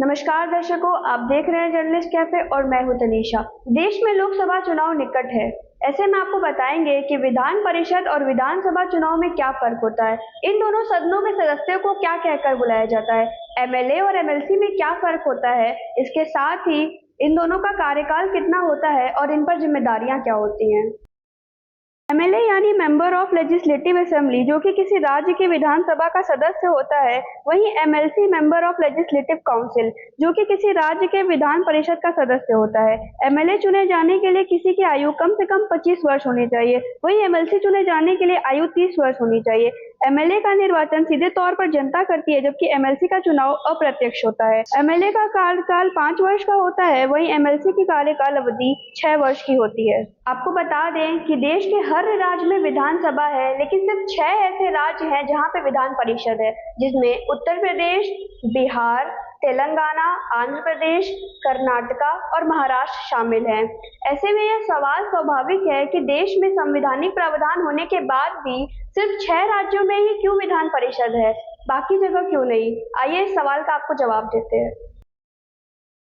नमस्कार दर्शकों, आप देख रहे हैं जर्नलिस्ट कैफे और मैं हूं तनीषा। देश में लोकसभा चुनाव निकट है। ऐसे में आपको बताएंगे कि विधान परिषद और विधानसभा चुनाव में क्या फर्क होता है, इन दोनों सदनों में सदस्यों को क्या कहकर बुलाया जाता है, एमएलए और एमएलसी में क्या फर्क होता है, इसके साथ ही इन दोनों का कार्यकाल कितना होता है और इन पर जिम्मेदारियां क्या होती हैं। एमएलए यानी मेंबर ऑफ लेजिस्लेटिव असेंबली, जो कि किसी राज्य की विधानसभा का सदस्य होता है। वहीं MLC member of legislative council, जो कि किसी राज्य के विधान परिषद का सदस्य होता है। एमएलए चुने जाने के लिए किसी की आयु कम से कम 25 वर्ष होनी चाहिए, वहीं एमएलसी चुने जाने के लिए आयु 30 वर्ष होनी चाहिए। एमएलए का निर्वाचन सीधे तौर पर जनता करती है, जबकि एमएलसी का चुनाव अप्रत्यक्ष होता है। एमएलए का कार्यकाल 5 वर्ष का होता है, वहीं एमएलसी की कार्यकाल अवधि 6 वर्ष की होती है। आपको बता दें कि देश के हर राज्य में विधानसभा है, लेकिन सिर्फ 6 ऐसे राज्य हैं जहां पे विधान परिषद है, जिसमें उत्तर प्रदेश, बिहार, तेलंगाना, आंध्र प्रदेश, कर्नाटका और महाराष्ट्र शामिल हैं। ऐसे में यह सवाल स्वाभाविक है कि देश में संवैधानिक प्रावधान होने के बाद भी सिर्फ 6 राज्यों में ही क्यों विधान परिषद है, बाकी जगह क्यों नहीं। आइए इस सवाल का आपको जवाब देते हैं।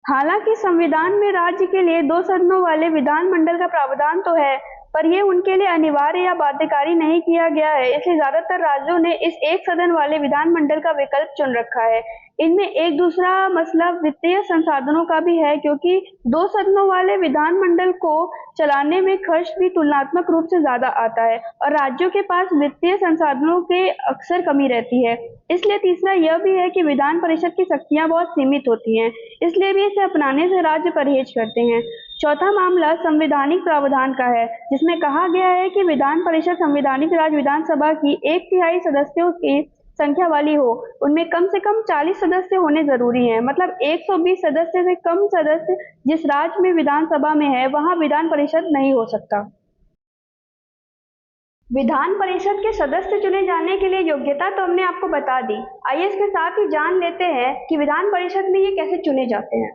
हालांकि संविधान में राज्य के लिए 2 सदनों वाले विधानमंडल का प्रावधान तो है, पर यह उनके लिए अनिवार्य या बाध्यकारी नहीं किया गया है। इसलिए ज्यादातर राज्यों ने इस 1 सदन वाले विधानमंडल का विकल्प चुन रखा है। इनमें एक दूसरा मसला वित्तीय संसाधनों का भी है, क्योंकि 2 सदनों वाले विधानमंडल को चलाने में खर्च भी तुलनात्मक रूप से ज्यादा आता है और राज्यों के पास वित्तीय संसाधनों के अक्सर कमी रहती है। इसलिए तीसरा यह भी है कि विधान परिषद की शक्तियां बहुत सीमित होती हैं, इसलिए भी इसे अपनाने से राज्य परहेज करते हैं। चौथा मामला संवैधानिक प्रावधान का है, जिसमें कहा गया है कि विधान परिषद संवैधानिक राज विधानसभा की 1/3 सदस्यों की संख्या वाली हो। उनमें कम से कम 40 सदस्य होने जरूरी हैं। मतलब 120 सदस्य से कम सदस्य जिस राज्य में विधानसभा में है, वहां विधान परिषद नहीं हो सकता। विधान परिषद के सदस्य चुने जाने के लिए योग्यता तो हमने आपको बता दी। आइए इसके साथ ही जान लेते हैं कि विधान परिषद में ये कैसे चुने जाते हैं।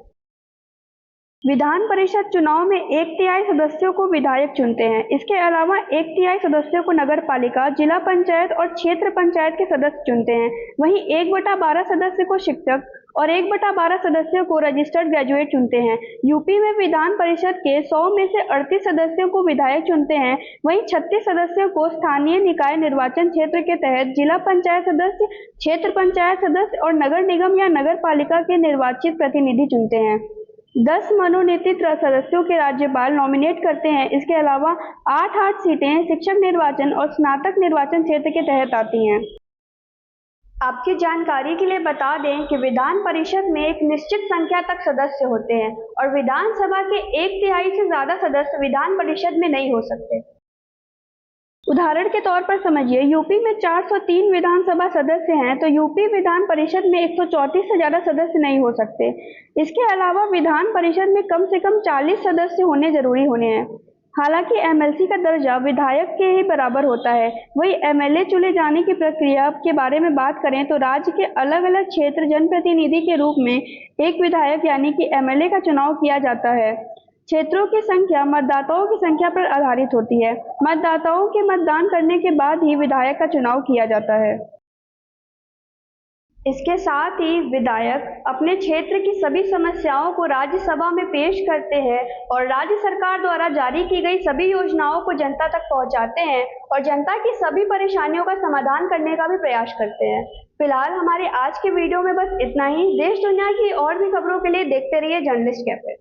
विधान परिषद चुनाव में 1/3 सदस्यों को विधायक चुनते हैं। इसके अलावा 1/3 सदस्यों को नगर पालिका, जिला पंचायत और क्षेत्र पंचायत के सदस्य चुनते हैं। वहीं 1/12 सदस्य को शिक्षक और 1/12 सदस्यों को रजिस्टर्ड ग्रेजुएट चुनते हैं। यूपी में विधान परिषद के 100 में से 38 सदस्यों को विधायक चुनते हैं। वहीं 36 सदस्यों को स्थानीय निकाय निर्वाचन क्षेत्र के तहत जिला पंचायत सदस्य, क्षेत्र पंचायत सदस्य और नगर निगम या नगर पालिका के निर्वाचित प्रतिनिधि चुनते हैं। 10 मनोनीत सदस्यों के राज्यपाल नॉमिनेट करते हैं। इसके अलावा 8 सीटें शिक्षक निर्वाचन और स्नातक निर्वाचन क्षेत्र के तहत आती हैं। आपकी जानकारी के लिए बता दें कि विधान परिषद में एक निश्चित संख्या तक सदस्य होते हैं और विधानसभा के 1/3 से ज्यादा सदस्य विधान परिषद में नहीं हो सकते। उदाहरण के तौर पर समझिए, यूपी में 403 विधानसभा सदस्य हैं, तो यूपी विधान परिषद में 134 से ज्यादा सदस्य नहीं हो सकते। इसके अलावा विधान परिषद में कम से कम 40 सदस्य होने जरूरी होने हैं। हालांकि एमएलसी का दर्जा विधायक के ही बराबर होता है। वही एमएलए चुने जाने की प्रक्रिया के बारे में बात करें तो राज्य के अलग अलग क्षेत्र जनप्रतिनिधि के रूप में एक विधायक यानी कि एमएलए का चुनाव किया जाता है। क्षेत्रों की संख्या मतदाताओं की संख्या पर आधारित होती है। मतदाताओं के मतदान करने के बाद ही विधायक का चुनाव किया जाता है। इसके साथ ही विधायक अपने क्षेत्र की सभी समस्याओं को राज्यसभा में पेश करते हैं और राज्य सरकार द्वारा जारी की गई सभी योजनाओं को जनता तक पहुंचाते हैं और जनता की सभी परेशानियों का समाधान करने का भी प्रयास करते हैं। फिलहाल हमारे आज के वीडियो में बस इतना ही। देश दुनिया की और भी खबरों के लिए देखते रहिए जर्नलिस्ट कैफे।